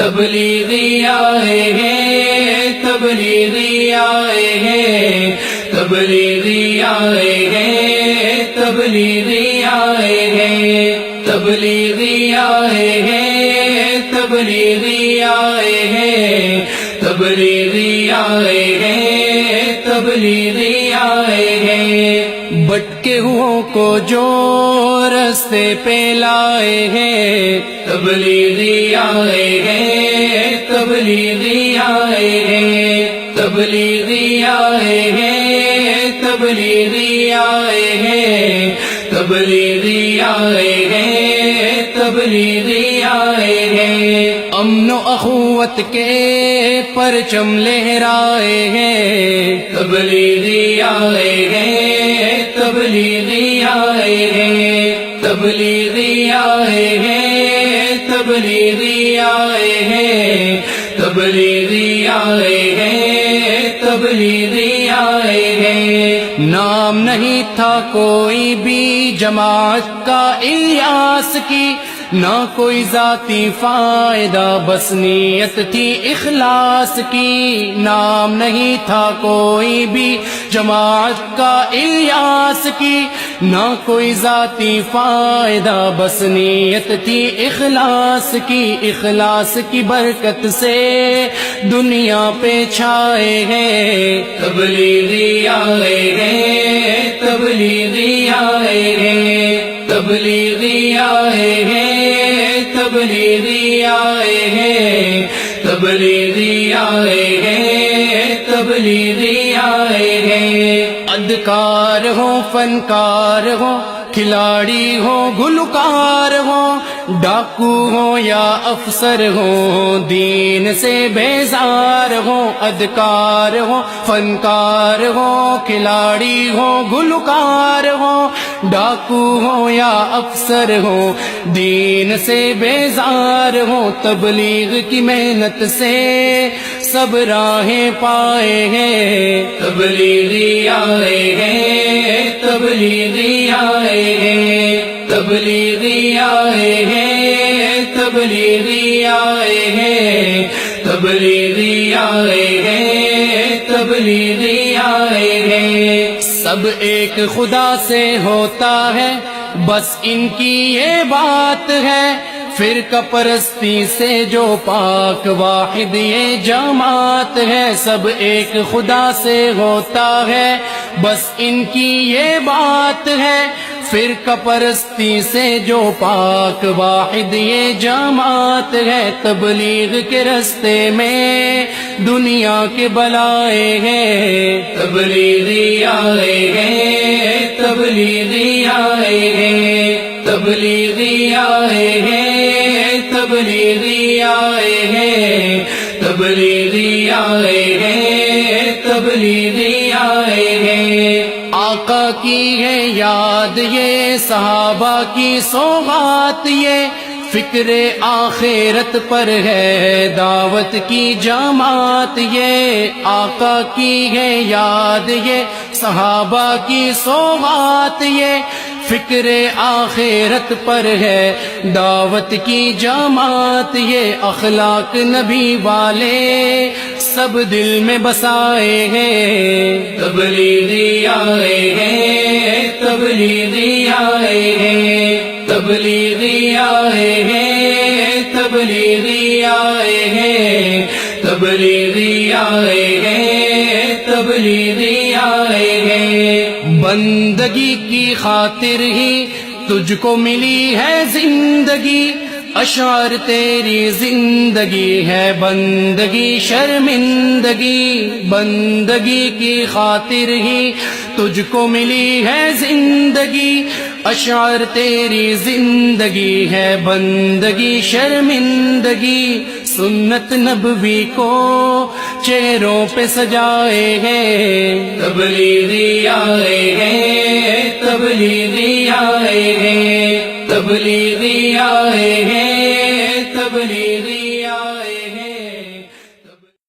تبلیغی آئے ہیں، تبلیغی آئے ہیں، تبلیغی آئے ہیں، تبلیغی آئے ہیں، تبلیغی آئے ہیں، تبلیغی آئے ہیں، تبلیغی آئے ہیں، تبلیغی آئے ہیں، بھٹکے ہوئوں کو جو رستے پہ لائے ہیں، تبلیغی آئے ہیں، تبلیغی آئے ہیں، تبلیغی آئے ہیں، تبلیغی آئے ہیں، تبلیغی آئے ہیں، تبلیغی آئے ہیں، امن و اخوت کے پرچم لہرائے ہیں، تبلیغی آئے ہیں، تبلیغی آئے ہیں، تبلیغی آئے ہیں، تبلیغی آئے ہیں، تبلیغی آئے ہیں، تبلیغی آئے ہیں، نام نہیں تھا کوئی بھی جماعت کا الیاس کی، نہ کوئی ذاتی فائدہ بس نیت تھی اخلاص کی، نام نہیں تھا کوئی بھی جماعت کا الیاس کی، نہ کوئی ذاتی فائدہ بس نیت تھی اخلاص کی، اخلاص کی برکت سے دنیا پہ چھائے ہیں، تبلیغی آئے ہیں، تبلیغی آئے ہیں، تبلیغی آئے ہیں، تبلیغی آئے ہیں، تبلیغی آئے ہیں، تبلیغی آئے ہیں، ادکار ہو، فنکار ہو، کھلاڑی ہو، گلوکار ہو، ڈاکو ہو یا افسر ہو، دین سے بیزار ہو، ادکار ہو، فنکار ہو، کھلاڑی ہو، گلوکار ہو، ڈاکو ہو یا افسر ہو، دین سے بیزار ہو، تبلیغ کی محنت سے سب راہیں پائے ہیں، تبلیغی آئے ہیں، تبلیغی آئے ہیں، تبلیغی آئے ہیں، تبلیغی آئے ہیں، تبلیغی آئے ہیں، تبلیغی آئے ہیں، سب ایک خدا سے ہوتا ہے بس ان کی یہ بات ہے، فرقہ پرستی سے جو پاک واحد یہ جماعت ہے، سب ایک خدا سے ہوتا ہے بس ان کی یہ بات ہے، فرقہ پرستی سے جو پاک واحد یہ جماعت ہے، تبلیغ کے رستے میں دنیا کے بلائے ہیں، تبلیغی آئے ہیں، تبلیغی آئے ہیں، تبلیغی آئے ہیں، تبلیغی آئے ہیں، تبلیغی آئے ہیں، تبلیغی آئے ہیں، آقا کی ہے یاد یہ، صحابہ کی سوغات یہ، فکر آخرت پر ہے دعوت کی جماعت یہ، آقا کی ہے یاد یہ، صحابہ کی سوغات یہ، فکر آخرت پر ہے دعوت کی جماعت یہ، اخلاق نبی والے سب دل میں بسائے ہیں، تبلیغی آئے ہیں، تبلیغی آئے ہیں، تبلیغی آئے ہیں، تبلیغی آئے ہیں، تبلیغی آئے ہیں، تبلیغی آئے ہیں، بندگی کی خاطر ہی تجھ کو ملی ہے زندگی، اشعار تیری زندگی ہے بندگی شرمندگی، بندگی کی خاطر ہی تجھ کو ملی ہے زندگی، اشعار تیری زندگی ہے بندگی شرمندگی، سنت نبوی کو چہروں پہ سجائے ہیں، تبلیغی آئے ہیں، تبلیغی آئے ہیں، تبلیغی آئے